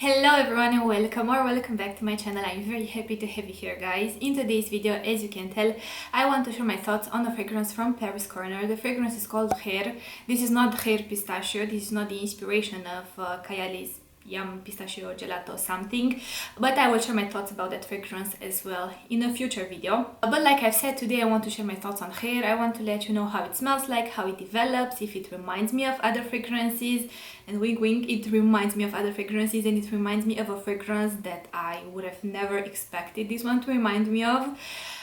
Hello everyone and welcome back to my channel. I'm very happy to have you here, guys. In today's video, as you can tell, I want to share my thoughts on a fragrance from Paris Corner. The fragrance is called Khair. This is not Khair pistachio. This is not the inspiration of Kayali's yum pistachio gelato something, but I will share my thoughts about that fragrance as well in a future video. But like I've said, today I want to share my thoughts on Khair. I want to let you know how it smells like, how it develops, if it reminds me of other fragrances, and wink wink, it reminds me of other fragrances, and it reminds me of a fragrance that I would have never expected this one to remind me of.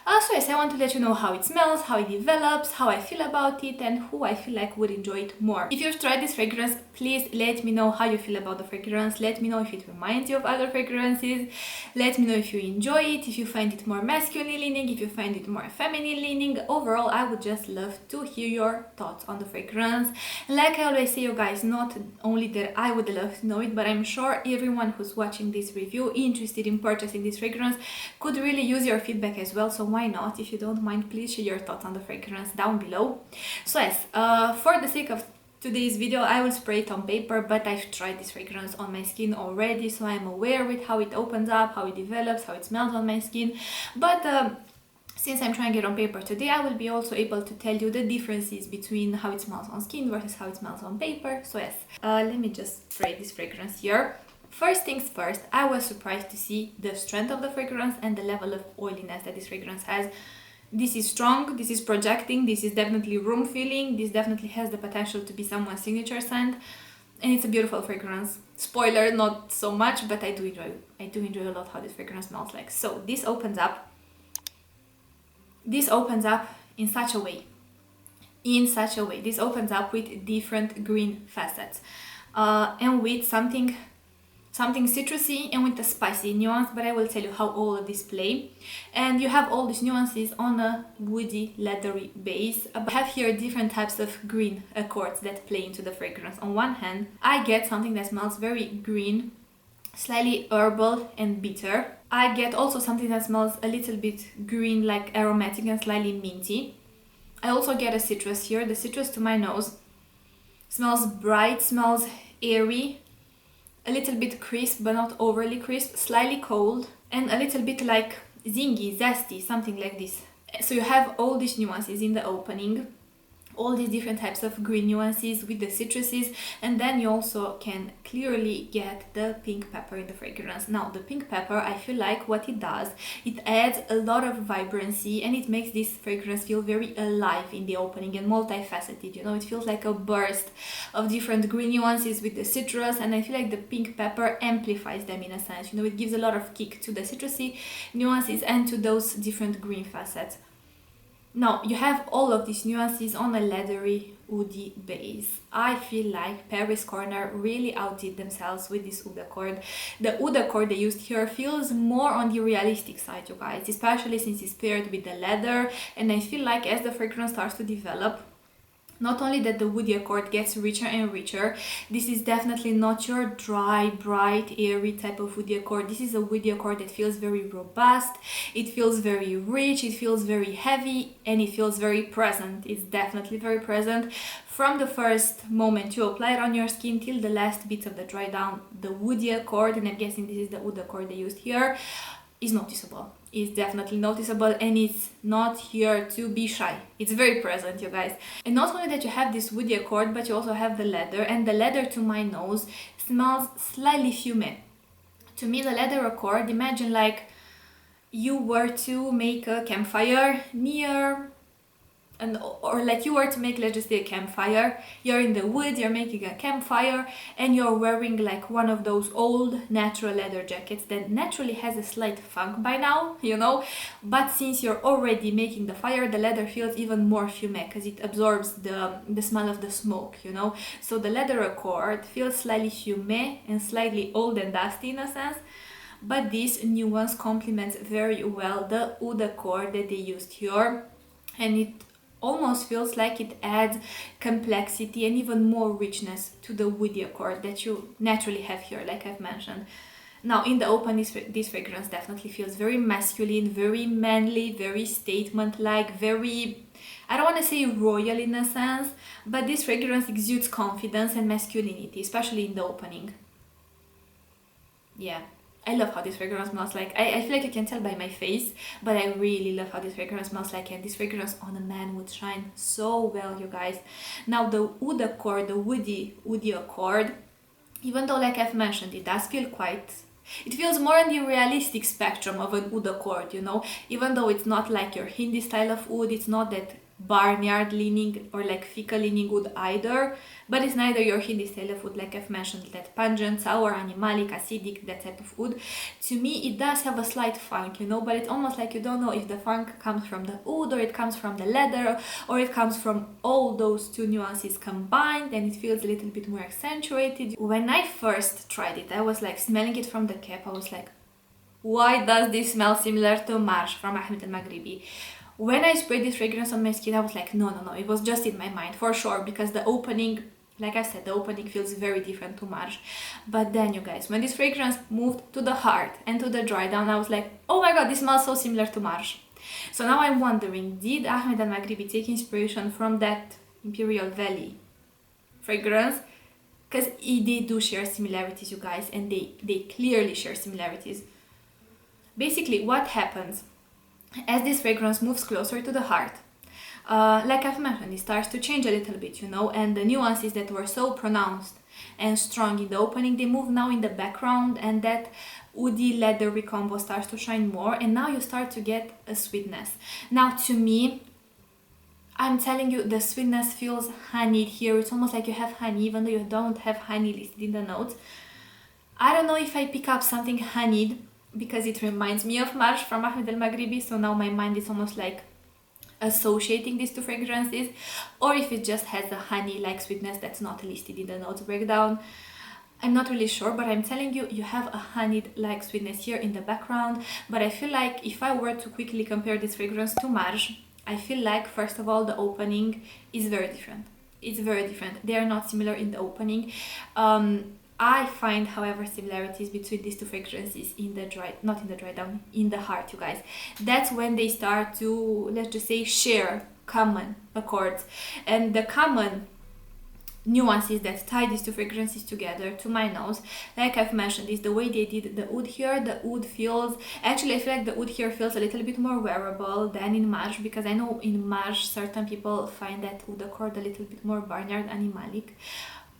So yes, I want to let you know how it smells, how it develops, how I feel about it, and who I feel like would enjoy it more. If you've tried this fragrance, please let me know how you feel about the fragrance. Let me know if it reminds you of other fragrances. Let me know if you enjoy it, if you find it more masculine leaning, if you find it more feminine leaning. Overall, I would just love to hear your thoughts on the fragrance. Like I always say, you guys, not only that I would love to know it, but I'm sure everyone who's watching this review interested in purchasing this fragrance could really use your feedback as well. So why not? If you don't mind, please share your thoughts on the fragrance down below. So yes, for the sake of today's video, I will spray it on paper, but I've tried this fragrance on my skin already, so I'm aware with how it opens up, how it develops, how it smells on my skin. But since I'm trying it on paper today, I will be also able to tell you the differences between how it smells on skin versus how it smells on paper. So yes, let me just spray this fragrance here. First things first, I was surprised to see the strength of the fragrance and the level of oiliness that this fragrance has. This is strong, this is projecting, this is definitely room filling, this definitely has the potential to be someone's signature scent, and it's a beautiful fragrance. Spoiler, not so much, but I do enjoy a lot how this fragrance smells like. So this opens up in such a way. This opens up with different green facets and with something citrusy and with a spicy nuance, but I will tell you how all of this play. And you have all these nuances on a woody, leathery base. I have here different types of green accords that play into the fragrance. On one hand, I get something that smells very green, slightly herbal and bitter. I get also something that smells a little bit green, like aromatic and slightly minty. I also get a citrus here. The citrus to my nose smells bright, smells airy, a little bit crisp but not overly crisp, slightly cold, and a little bit like zingy, zesty, something like this. So you have all these nuances in the opening, all these different types of green nuances with the citruses, and then you also can clearly get the pink pepper in the fragrance. Now the pink pepper, I feel like what it does, it adds a lot of vibrancy and it makes this fragrance feel very alive in the opening and multifaceted. You know, it feels like a burst of different green nuances with the citrus, and I feel like the pink pepper amplifies them in a sense. You know, it gives a lot of kick to the citrusy nuances and to those different green facets. Now, you have all of these nuances on a leathery, woody base. I feel like Paris Corner really outdid themselves with this oud accord. The oud accord they used here feels more on the realistic side, you guys, especially since it's paired with the leather, and I feel like as the fragrance starts to develop, not only that the woody accord gets richer and richer, this is definitely not your dry, bright, airy type of woody accord. This is a woody accord that feels very robust, it feels very rich, it feels very heavy, and it feels very present. It's definitely very present. From the first moment you apply it on your skin till the last bits of the dry down, the woody accord, and I'm guessing this is the oud accord they used here, is noticeable. It's definitely noticeable, and it's not here to be shy. It's very present, you guys. And not only that you have this woody accord, but you also have the leather, and the leather to my nose smells slightly fumé. To me, the leather accord, imagine like you were to make a campfire near or like you were to make, let's just say, a campfire. You're in the woods, you're making a campfire, and you're wearing like one of those old natural leather jackets that naturally has a slight funk by now, you know, but since you're already making the fire, the leather feels even more fumé because it absorbs the smell of the smoke, you know. So the leather accord feels slightly fumé and slightly old and dusty in a sense, but this nuance complements very well the oud accord that they used here, and it almost feels like it adds complexity and even more richness to the woody accord that you naturally have here, like I've mentioned. Now, in the open, this fragrance definitely feels very masculine, very manly, very statement-like, very, I don't want to say royal in a sense, but this fragrance exudes confidence and masculinity, especially in the opening. yeah, I love how this fragrance smells like. I feel like you can tell by my face, but I really love how this fragrance smells like, and this fragrance on a man would shine so well, you guys. Now the oud accord, the woody accord, even though like I've mentioned, it does feel quite, it feels more in the realistic spectrum of an oud accord, you know, even though it's not like your Hindi style of oud, it's not that barnyard leaning or like fika leaning oud either, but it's neither your Hindi style of oud, like I've mentioned, that pungent, sour, animalic, acidic, that type of oud. To me, it does have a slight funk, you know, but it's almost like you don't know if the funk comes from the oud or it comes from the leather or it comes from all those two nuances combined, and it feels a little bit more accentuated. When I first tried it, I was like smelling it from the cap, I was like, why does this smell similar to Marj from Ahmed and Maghribi? When I sprayed this fragrance on my skin, I was like, no, it was just in my mind for sure, because the opening, like I said, the opening feels very different to Marj. But then, you guys, when this fragrance moved to the heart and to the dry down, I was like, oh my god, this smells so similar to Marj. So now I'm wondering, did Ahmed and Maghribi take inspiration from that Imperial Valley fragrance? Because they do share similarities, you guys, and they clearly share similarities. Basically, what happens as this fragrance moves closer to the heart, like I've mentioned, it starts to change a little bit, you know, and the nuances that were so pronounced and strong in the opening, they move now in the background, and that woody leathery combo starts to shine more, and now you start to get a sweetness. Now, to me, I'm telling you, the sweetness feels honeyed here. It's almost like you have honey, even though you don't have honey listed in the notes. I don't know if I pick up something honeyed, because it reminds me of Marj from Ahmed El Maghribi, so now my mind is almost like associating these two fragrances, or if it just has a honey-like sweetness that's not listed in the notes breakdown. I'm not really sure, but I'm telling you, you have a honeyed-like sweetness here in the background. But I feel like if I were to quickly compare this fragrance to Marj, I feel like, first of all, the opening is very different. It's very different. They are not similar in the opening. I find, however, similarities between these two fragrances in the dry, not in the dry down, in the heart, you guys. That's when they start to, let's just say, share common accords. And the common nuances that tie these two fragrances together, to my nose, like I've mentioned, is the way they did the oud here. The oud feels, actually I feel like the oud here feels a little bit more wearable than in Marj, because I know in Marj certain people find that oud accord a little bit more barnyard animalic.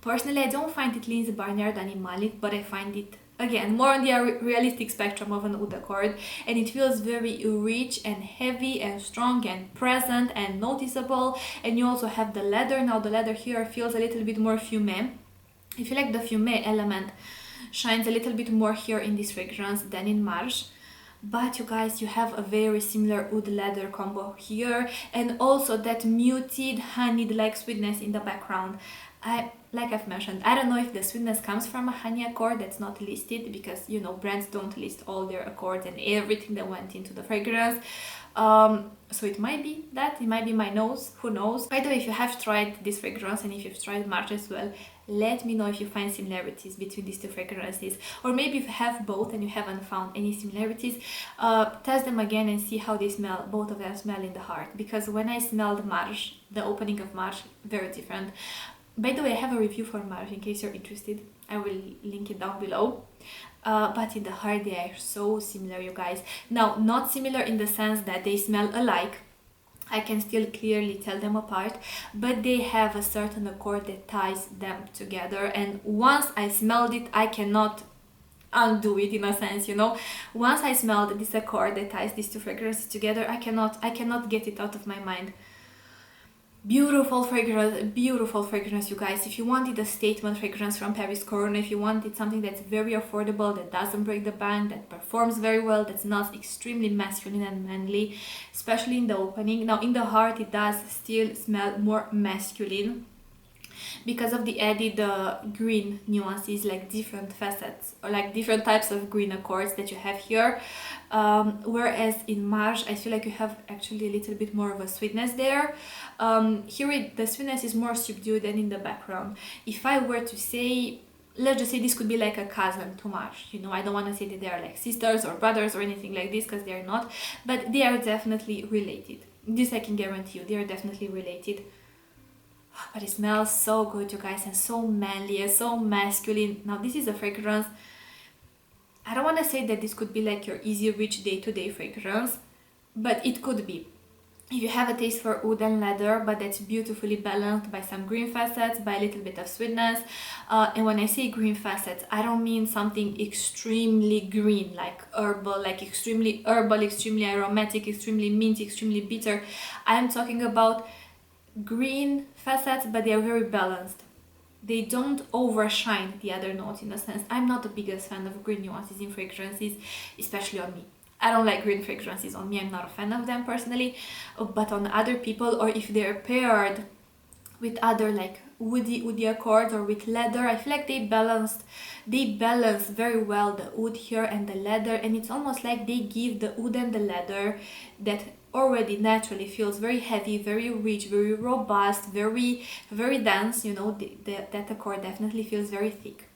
Personally, I don't find it leans barnyard animalic, but I find it, again, more on the realistic spectrum of an oud accord, and it feels very rich and heavy and strong and present and noticeable. And you also have the leather. Now the leather here feels a little bit more fumé. I feel like the fumé element shines a little bit more here in this fragrance than in Marj. But you guys, you have a very similar oud leather combo here, and also that muted honeyed-like sweetness in the background. Like I've mentioned, I don't know if the sweetness comes from a honey accord that's not listed, because, you know, brands don't list all their accords and everything that went into the fragrance. So it might be that, it might be my nose, who knows. By the way, if you have tried this fragrance and if you've tried Marj as well, let me know if you find similarities between these two fragrances, or maybe if you have both and you haven't found any similarities. Test them again and see how they smell, both of them smell in the heart, because when I smelled Marj, the opening of Marj, very different. By the way, I have a review for Marj in case you're interested. I will link it down below. But in the heart, they are so similar, you guys. Now, not similar in the sense that they smell alike. I can still clearly tell them apart, but they have a certain accord that ties them together. And once I smelled it, I cannot undo it, in a sense, you know. Once I smelled this accord that ties these two fragrances together, I cannot get it out of my mind. Beautiful fragrance, you guys. If you wanted a statement fragrance from Paris Corona, if you wanted something that's very affordable, that doesn't break the bank, that performs very well, that's not extremely masculine and manly, especially in the opening. Now in the heart, it does still smell more masculine because of the added green nuances, like different facets or like different types of green accords that you have here. Whereas in Marj, I feel like you have actually a little bit more of a sweetness there. Here the sweetness is more subdued than in the background. If I were to say, let's just say this could be like a cousin to Marj, you know, I don't want to say that they are like sisters or brothers or anything like this, because they are not, but they are definitely related. This I can guarantee you, they are definitely related. But it smells so good, you guys, and so manly and so masculine. Now this is a fragrance, I don't want to say that this could be like your easy rich day-to-day fragrance, but it could be. If you have a taste for wood and leather, but that's beautifully balanced by some green facets, by a little bit of sweetness. And when I say green facets, I don't mean something extremely green, like herbal, like extremely herbal, extremely aromatic, extremely minty, extremely bitter. I'm talking about green facets, but they are very balanced. They don't overshine the other notes in a sense. I'm not the biggest fan of green nuances in fragrances, especially on me. I don't like green fragrances on me, I'm not a fan of them personally, but on other people, or if they're paired with other like woody accords or with leather, I feel like they balance very well the wood here and the leather, and it's almost like they give the wood and the leather that already naturally feels very heavy, very rich, very robust, very dense, you know, that accord definitely feels very thick.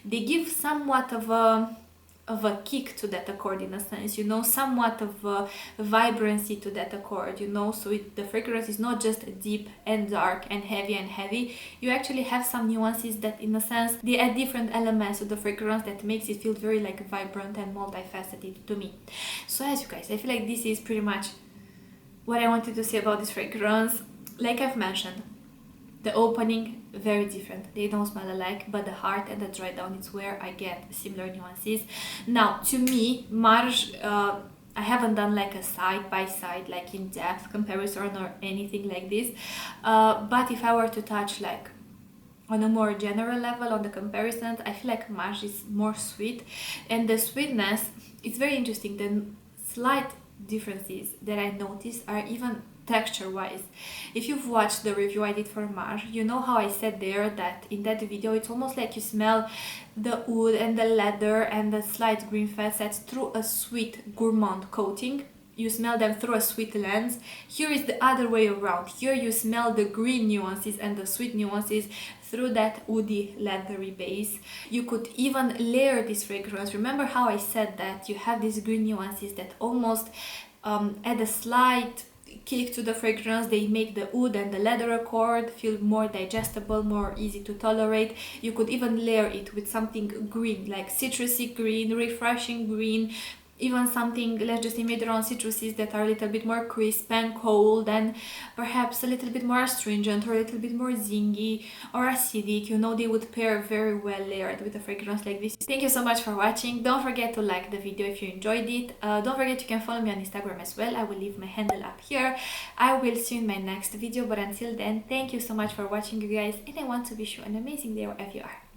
They give somewhat of a kick to that accord in a sense, you know, somewhat of a vibrancy to that accord, you know, so the fragrance is not just deep and dark and heavy. You actually have some nuances that in a sense they add different elements to the fragrance that makes it feel very like vibrant and multifaceted to me. So as you guys, I feel like this is pretty much what I wanted to say about this fragrance. Like I've mentioned, the opening, very different. They don't smell alike, but the heart and the dry down, it's where I get similar nuances. Now, to me, Marj, I haven't done like a side-by-side, like in-depth comparison or anything like this. But if I were to touch like on a more general level on the comparisons, I feel like Marj is more sweet. And the sweetness, it's very interesting. The slight differences that I notice are even texture-wise. If you've watched the review I did for Marj, you know how I said there that in that video it's almost like you smell the wood and the leather and the slight green facets through a sweet gourmand coating. You smell them through a sweet lens. Here is the other way around. Here you smell the green nuances and the sweet nuances through that woody leathery base. You could even layer this fragrance. Remember how I said that you have these green nuances that almost add a slight kick to the fragrance. They make the wood and the leather accord feel more digestible, more easy to tolerate. You could even layer it with something green, like citrusy green, refreshing green, even something, let's just say mid-round citruses that are a little bit more crisp and cold and perhaps a little bit more astringent or a little bit more zingy or acidic. You know, they would pair very well layered with a fragrance like this. Thank you so much for watching. Don't forget to like the video if you enjoyed it. Don't forget you can follow me on Instagram as well. I will leave my handle up here. I will see you in my next video, but until then, thank you so much for watching, you guys, and I want to wish you an amazing day wherever you are.